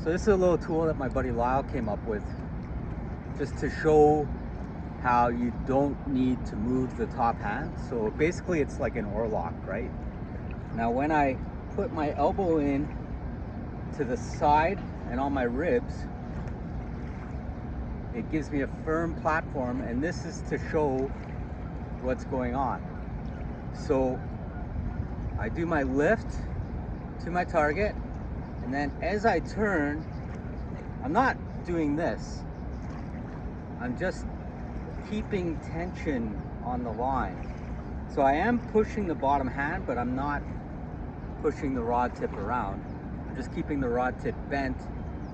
So this is a little tool that my buddy Lyle came up with just to show how you don't need to move the top hand. So basically it's like an oar lock, right? Now when I put my elbow in to the side and on my ribs, it gives me a firm platform, and this is to show what's going on. So I do my lift to my target, and then as I turn, I'm not doing this. I'm just keeping tension on the line. So I am pushing the bottom hand, but I'm not pushing the rod tip around. I'm just keeping the rod tip bent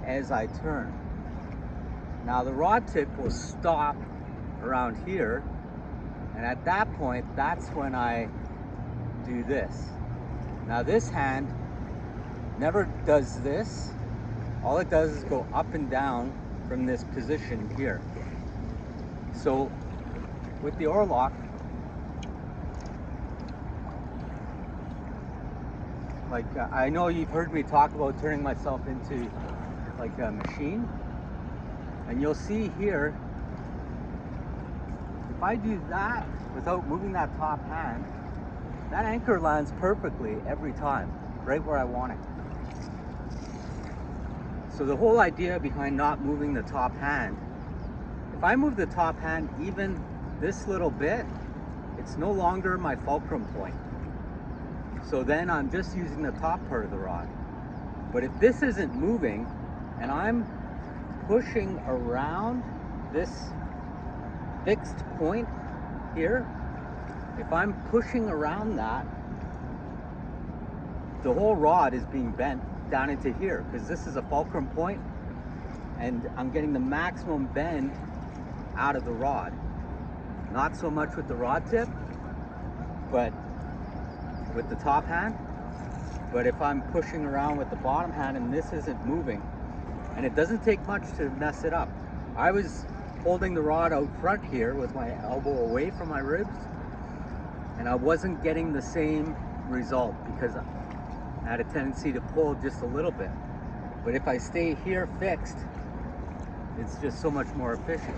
as I turn. Now the rod tip will stop around here, and at that point, that's when I do this. Now this hand never does this. All it does is go up and down from this position here. So with the oar lock, I know you've heard me talk about turning myself into like a machine, and you'll see here, if I do that without moving that top hand, that anchor lands perfectly every time, right where I want it. So the whole idea behind not moving the top hand, if I move the top hand even this little bit, it's no longer my fulcrum point. So then I'm just using the top part of the rod. But if this isn't moving and I'm pushing around this fixed point here, if I'm pushing around that, the whole rod is being bent down into here, because this is a fulcrum point, and I'm getting the maximum bend out of the rod. Not so much with the rod tip, but with the top hand. But if I'm pushing around with the bottom hand and this isn't moving, and it doesn't take much to mess it up. I was holding the rod out front here with my elbow away from my ribs, and I wasn't getting the same result because I had a tendency to pull just a little bit. But if I stay here fixed, it's just so much more efficient.